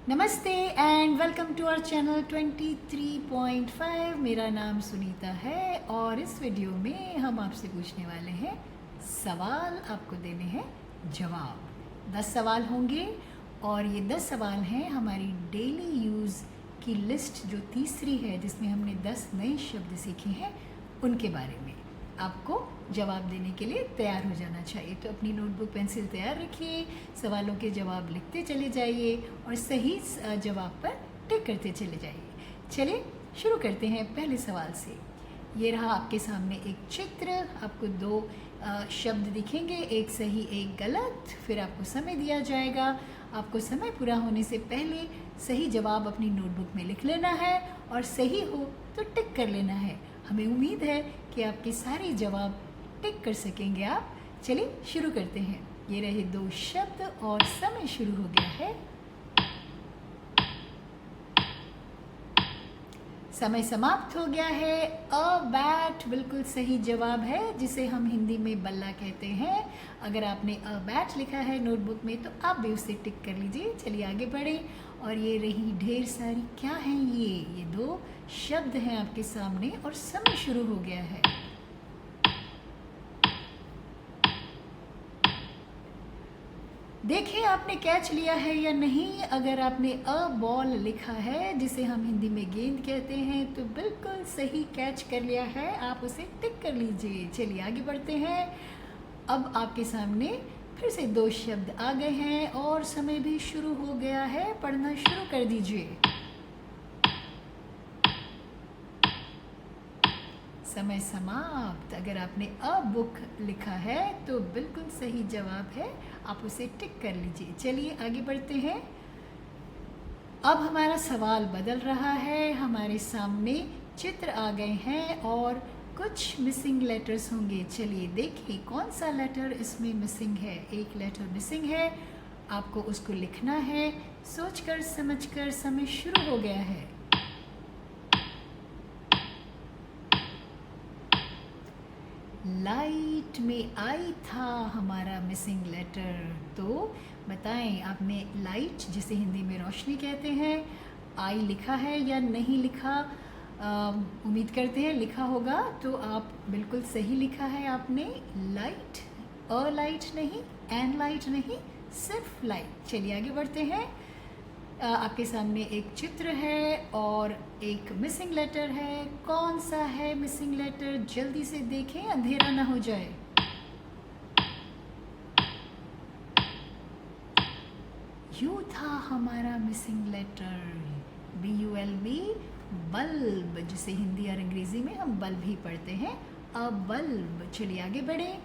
नमस्ते and welcome to our channel 23.5। मेरा नाम सुनीता है और इस वीडियो में हम आपसे पूछने वाले हैं सवाल, आपको देने हैं जवाब। 10 सवाल होंगे और ये 10 सवाल हैं हमारी डेली यूज़ की लिस्ट जो तीसरी है, जिसमें हमने 10 नए शब्द सीखे हैं, उनके बारे में आपको जवाब देने के लिए तैयार हो जाना चाहिए। तो अपनी नोटबुक पेंसिल तैयार रखिए, सवालों के जवाब लिखते चले जाइए और सही जवाब पर टिक करते चले जाइए। चलिए शुरू करते हैं पहले सवाल से। ये रहा आपके सामने एक चित्र, आपको 2 शब्द दिखेंगे, एक सही एक गलत। फिर आपको समय दिया जाएगा, आपको समय पूरा होने से पहले सही जवाब अपनी नोटबुक में लिख लेना है और सही हो तो टिक कर लेना है। हमें उम्मीद है कि आपके सारे जवाब टिक कर सकेंगे आप। चलिए शुरू करते हैं। ये रहे 2 शब्द और समय शुरू हो गया है। समय समाप्त हो गया है। अ बैट बिल्कुल सही जवाब है, जिसे हम हिंदी में बल्ला कहते हैं। अगर आपने अ बैट लिखा है नोटबुक में तो आप भी उसे टिक कर लीजिए। चलिए आगे बढ़ें। और ये रही ढेर सारी, क्या हैं ये 2 शब्द हैं आपके सामने और समय शुरू हो गया है। देखिए आपने कैच लिया है या नहीं। अगर आपने अ बॉल लिखा है, जिसे हम हिंदी में गेंद कहते हैं, तो बिल्कुल सही कैच कर लिया है, आप उसे टिक कर लीजिए। चलिए आगे बढ़ते हैं। अब आपके सामने फिर से 2 शब्द आ गए हैं और समय भी शुरू हो गया है। पढ़ना शुरू कर दीजिए। समय समाप्त। अगर आपने अ बुक लिखा है तो बिल्कुल सही जवाब है, आप उसे टिक कर लीजिए। चलिए आगे बढ़ते हैं। अब हमारा सवाल बदल रहा है। हमारे सामने चित्र आ गए हैं और कुछ मिसिंग लेटर्स होंगे। चलिए देखिए कौन सा लेटर इसमें मिसिंग है। एक लेटर मिसिंग है, आपको उसको लिखना है। सोचकर समझकर समय शुरू हो गया है। लाइट में आई था हमारा मिसिंग लेटर। तो बताएं, आपने लाइट, जिसे हिंदी में रोशनी कहते हैं, आई लिखा है या नहीं लिखा। उम्मीद करते हैं लिखा होगा, तो आप बिल्कुल सही लिखा है आपने। लाइट, अ लाइट नहीं, एन लाइट नहीं, सिर्फ लाइट। चलिए आगे बढ़ते हैं। आपके सामने एक चित्र है और एक मिसिंग लेटर है। कौन सा है मिसिंग लेटर, जल्दी से देखें, अंधेरा ना हो जाए। यू था हमारा मिसिंग लेटर, BULB, बल्ब, जिसे हिंदी और अंग्रेजी में हम बल्ब ही पढ़ते हैं, अ बल्ब। चलिए आगे बढ़े।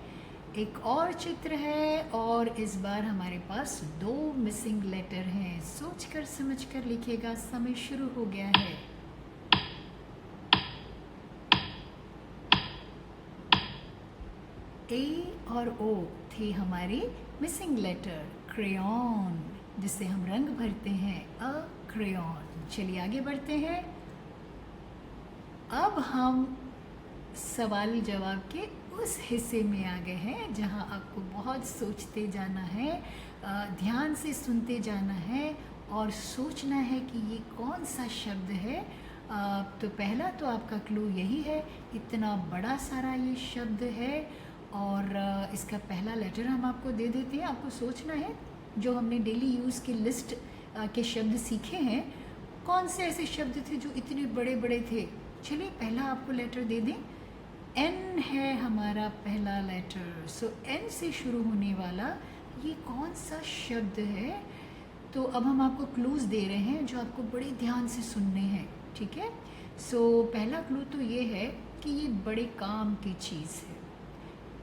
एक और चित्र है और इस बार हमारे पास 2 मिसिंग लेटर हैं। सोचकर समझकर लिखिएगा, समय शुरू हो गया है। ए और ओ थे हमारे मिसिंग लेटर। क्रेयॉन, जिससे हम रंग भरते हैं, अ क्रेयॉन। चलिए आगे बढ़ते हैं। अब हम सवाल जवाब के उस हिस्से में आ गए हैं जहां आपको बहुत सोचते जाना है, ध्यान से सुनते जाना है और सोचना है कि ये कौन सा शब्द है। तो पहला तो आपका क्लू यही है, इतना बड़ा सारा ये शब्द है और इसका पहला लेटर हम आपको दे देते हैं। आपको सोचना है जो हमने डेली यूज़ की लिस्ट के शब्द सीखे हैं, कौन से ऐसे शब्द थे जो इतने बड़े बड़े थे। चलिए पहला आपको लेटर दे दें। एन है हमारा पहला लेटर। सो एन से शुरू होने वाला ये कौन सा शब्द है। तो अब हम आपको क्लूज़ दे रहे हैं जो आपको बड़े ध्यान से सुनने हैं, ठीक है। सो पहला क्लू तो ये है कि ये बड़े काम की चीज़ है।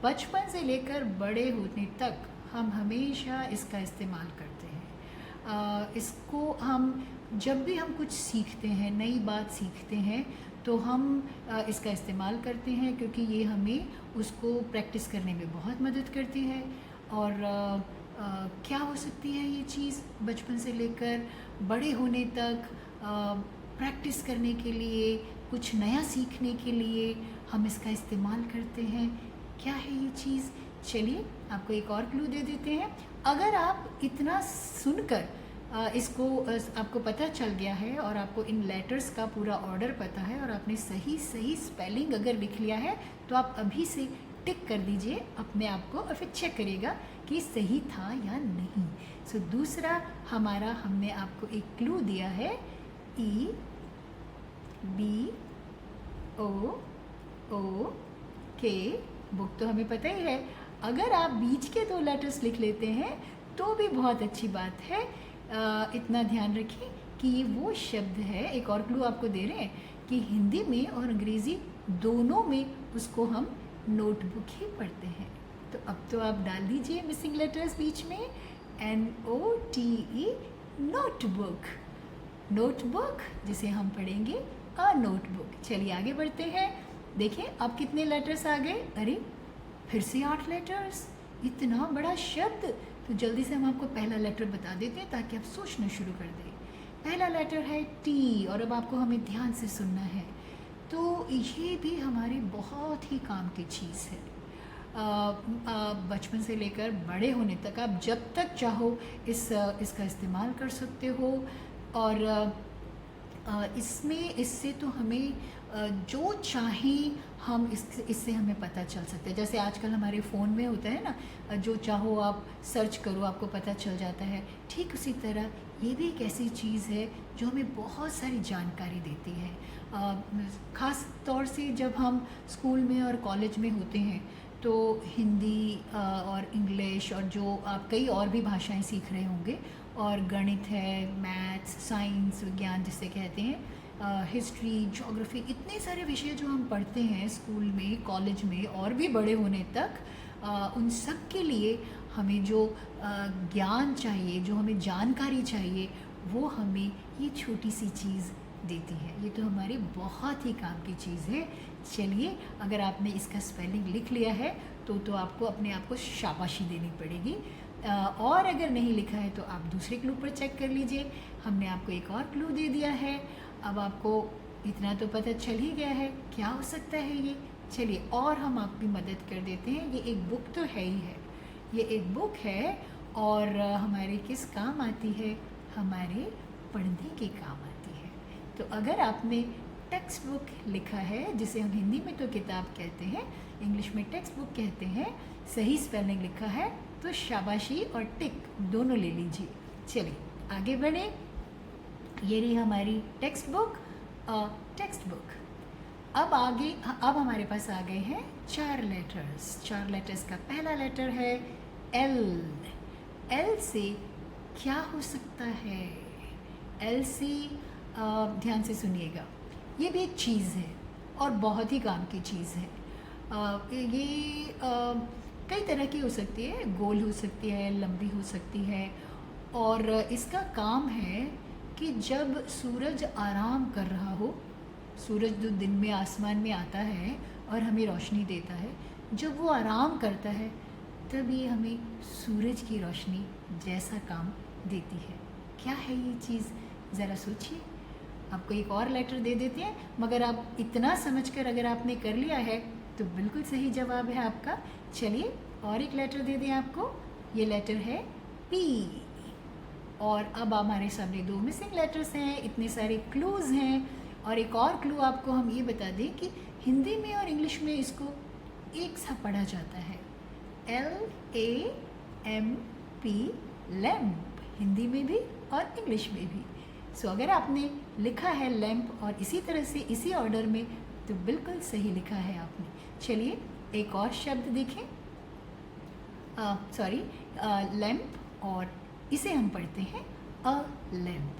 बचपन से लेकर बड़े होने तक हम हमेशा इसका इस्तेमाल करते हैं। इसको हम जब भी हम कुछ सीखते हैं, नई बात सीखते हैं, तो हम इसका इस्तेमाल करते हैं, क्योंकि ये हमें उसको प्रैक्टिस करने में बहुत मदद करती है। और क्या हो सकती है ये चीज़, बचपन से लेकर बड़े होने तक प्रैक्टिस करने के लिए, कुछ नया सीखने के लिए हम इसका इस्तेमाल करते हैं। क्या है ये चीज़। चलिए आपको एक और क्लू दे देते हैं। अगर आप इतना सुनकर इसको आपको पता चल गया है और आपको इन लेटर्स का पूरा ऑर्डर पता है और आपने सही सही स्पेलिंग अगर लिख लिया है तो आप अभी से टिक कर दीजिए अपने आप को और फिर चेक करिएगा कि सही था या नहीं। सो दूसरा हमारा, हमने आपको एक क्लू दिया है, ई बी ओ ओ के, बुक तो हमें पता ही है। अगर आप बीच के 2 लेटर्स लिख लेते हैं तो भी बहुत अच्छी बात है। इतना ध्यान रखें कि ये वो शब्द है, एक और क्लू आपको दे रहे हैं कि हिंदी में और अंग्रेज़ी दोनों में उसको हम नोटबुक ही पढ़ते हैं। तो अब तो आप डाल दीजिए मिसिंग लेटर्स बीच में, NOTE, नोटबुक। नोटबुक जिसे हम पढ़ेंगे अ नोटबुक। चलिए आगे बढ़ते हैं। देखें अब कितने लेटर्स आ गए, अरे फिर से 8 लेटर्स, इतना बड़ा शब्द। तो जल्दी से हम आपको पहला लेटर बता देते हैं ताकि आप सोचना शुरू कर दें। पहला लेटर है टी और अब आपको हमें ध्यान से सुनना है। तो ये भी हमारी बहुत ही काम की चीज़ है। बचपन से लेकर बड़े होने तक आप जब तक चाहो इसका इस्तेमाल कर सकते हो और इससे तो हमें जो चाहें हम इससे हमें पता चल सकता है। जैसे आजकल हमारे फ़ोन में होता है ना, जो चाहो आप सर्च करो आपको पता चल जाता है। ठीक उसी तरह ये भी एक ऐसी चीज़ है जो हमें बहुत सारी जानकारी देती है। ख़ास तौर से जब हम स्कूल में और कॉलेज में होते हैं तो हिंदी और इंग्लिश और जो आप कई और भी भाषाएं सीख रहे होंगे, और गणित है, मैथ्स, साइंस, विज्ञान जिसे कहते हैं, हिस्ट्री, ज्योग्राफी, इतने सारे विषय जो हम पढ़ते हैं स्कूल में, कॉलेज में और भी बड़े होने तक, उन सब के लिए हमें जो ज्ञान चाहिए, जो हमें जानकारी चाहिए, वो हमें ये छोटी सी चीज़ देती है। ये तो हमारी बहुत ही काम की चीज़ है। चलिए अगर आपने इसका स्पेलिंग लिख लिया है तो आपको अपने आप को शाबाशी देनी पड़ेगी। और अगर नहीं लिखा है तो आप दूसरे क्लू पर चेक कर लीजिए। हमने आपको एक और क्लू दे दिया है। अब आपको इतना तो पता चल ही गया है क्या हो सकता है ये। चलिए और हम आपकी मदद कर देते हैं। ये एक बुक तो है ही है, ये एक बुक है और हमारे किस काम आती है, हमारे पढ़ने के काम आती है। तो अगर आपने टेक्स्ट बुक लिखा है, जिसे हम हिंदी में तो किताब कहते हैं, इंग्लिश में टेक्स्ट बुक कहते हैं, सही स्पेलिंग लिखा है तो शाबाशी और टिक दोनों ले लीजिए। चलिए आगे बढ़े। ये रही हमारी टेक्स्ट बुक। अब हमारे पास आ गए हैं 4 लेटर्स। 4 लेटर्स का पहला लेटर है एल। एल से क्या हो सकता है? एल से ध्यान से सुनिएगा, ये भी एक चीज़ है और बहुत ही काम की चीज़ है। ये कई तरह की हो सकती है, गोल हो सकती है, लंबी हो सकती है, और इसका काम है कि जब सूरज आराम कर रहा हो, सूरज जो दिन में आसमान में आता है और हमें रोशनी देता है, जब वो आराम करता है तब ये हमें सूरज की रोशनी जैसा काम देती है। क्या है ये चीज़, ज़रा सोचिए। आपको एक और लेटर दे देते हैं, मगर आप इतना समझकर अगर आपने कर लिया है तो बिल्कुल सही जवाब है आपका। चलिए और एक लेटर दे दें आपको। ये लेटर है पी। और अब हमारे सामने 2 मिसिंग लेटर्स हैं, इतने सारे क्लूज़ हैं। और एक और क्लू आपको हम ये बता दें कि हिंदी में और इंग्लिश में इसको एक सा पढ़ा जाता है, LAMP, लैम्प, हिंदी में भी और इंग्लिश में भी। सो अगर आपने लिखा है लैम्प और इसी तरह से इसी ऑर्डर में, तो बिल्कुल सही लिखा है आपने। चलिए एक और शब्द देखें, लैम्प, और इसे हम पढ़ते हैं अ लैम्प।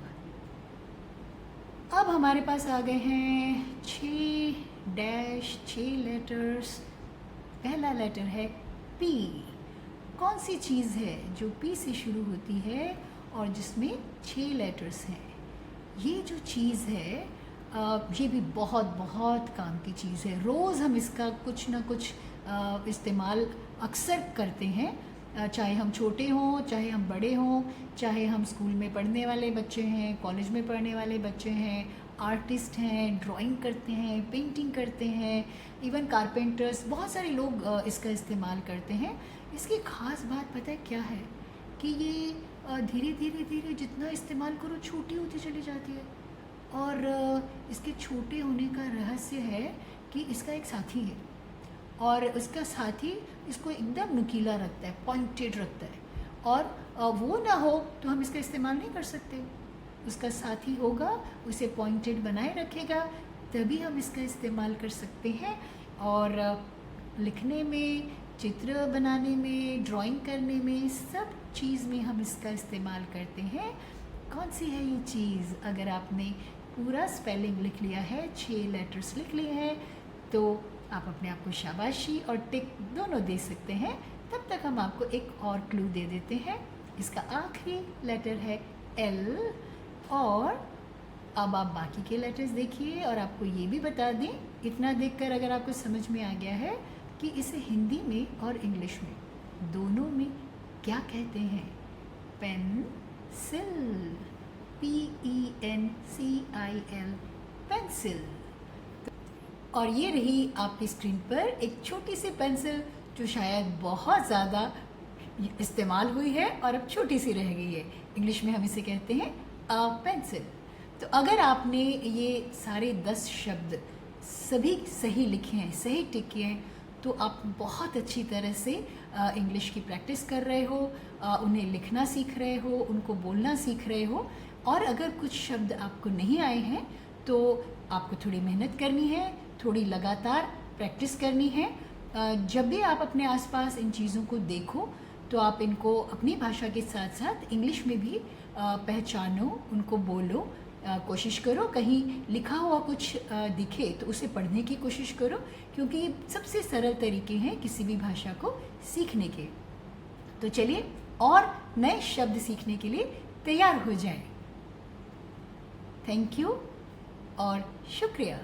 अब हमारे पास आ गए हैं 6 लेटर्स। पहला लेटर है पी। कौन सी चीज़ है जो पी से शुरू होती है और जिसमें 6 लेटर्स हैं? ये जो चीज़ है ये भी बहुत बहुत काम की चीज़ है। रोज़ हम इसका कुछ ना कुछ इस्तेमाल अक्सर करते हैं, चाहे हम छोटे हों, चाहे हम बड़े हों, चाहे हम स्कूल में पढ़ने वाले बच्चे हैं, कॉलेज में पढ़ने वाले बच्चे हैं, आर्टिस्ट हैं, ड्राइंग करते हैं, पेंटिंग करते हैं, इवन कारपेंटर्स, बहुत सारे लोग इसका इस्तेमाल करते हैं। इसकी ख़ास बात पता है क्या है कि ये धीरे धीरे धीरे जितना इस्तेमाल करो छोटी होती चली जाती है। और इसके छोटे होने का रहस्य है कि इसका एक साथी है, और उसका साथी इसको एकदम नुकीला रखता है, पॉइंटेड रखता है, और वो ना हो तो हम इसका इस्तेमाल नहीं कर सकते। उसका साथी होगा, उसे पॉइंटेड बनाए रखेगा, तभी हम इसका इस्तेमाल कर सकते हैं। और लिखने में, चित्र बनाने में, ड्राइंग करने में, सब चीज़ में हम इसका इस्तेमाल करते हैं। कौन सी है ये चीज़? अगर आपने पूरा स्पेलिंग लिख लिया है, 6 लेटर्स लिख लिए हैं, तो आप अपने आप को शाबाशी और टिक दोनों दे सकते हैं। तब तक हम आपको एक और क्लू दे देते हैं। इसका आखिरी लेटर है L, और अब आप बाकी के लेटर्स देखिए, और आपको ये भी बता दें, इतना देखकर अगर आपको समझ में आ गया है कि इसे हिंदी में और इंग्लिश में दोनों में क्या कहते हैं। Pencil, PENCIL, pencil. और ये रही आपकी स्क्रीन पर एक छोटी सी पेंसिल, जो शायद बहुत ज़्यादा इस्तेमाल हुई है और अब छोटी सी रह गई है। इंग्लिश में हम इसे कहते हैं पेंसिल। तो अगर आपने ये सारे 10 शब्द सभी सही लिखे हैं, सही टिक किए हैं, तो आप बहुत अच्छी तरह से इंग्लिश की प्रैक्टिस कर रहे हो, उन्हें लिखना सीख रहे हो, उनको बोलना सीख रहे हो। और अगर कुछ शब्द आपको नहीं आए हैं तो आपको थोड़ी मेहनत करनी है, थोड़ी लगातार प्रैक्टिस करनी है। जब भी आप अपने आसपास इन चीज़ों को देखो तो आप इनको अपनी भाषा के साथ साथ इंग्लिश में भी पहचानो, उनको बोलो, कोशिश करो। कहीं लिखा हुआ कुछ दिखे तो उसे पढ़ने की कोशिश करो, क्योंकि ये सबसे सरल तरीके हैं किसी भी भाषा को सीखने के। तो चलिए और नए शब्द सीखने के लिए तैयार हो जाएं। थैंक यू और शुक्रिया।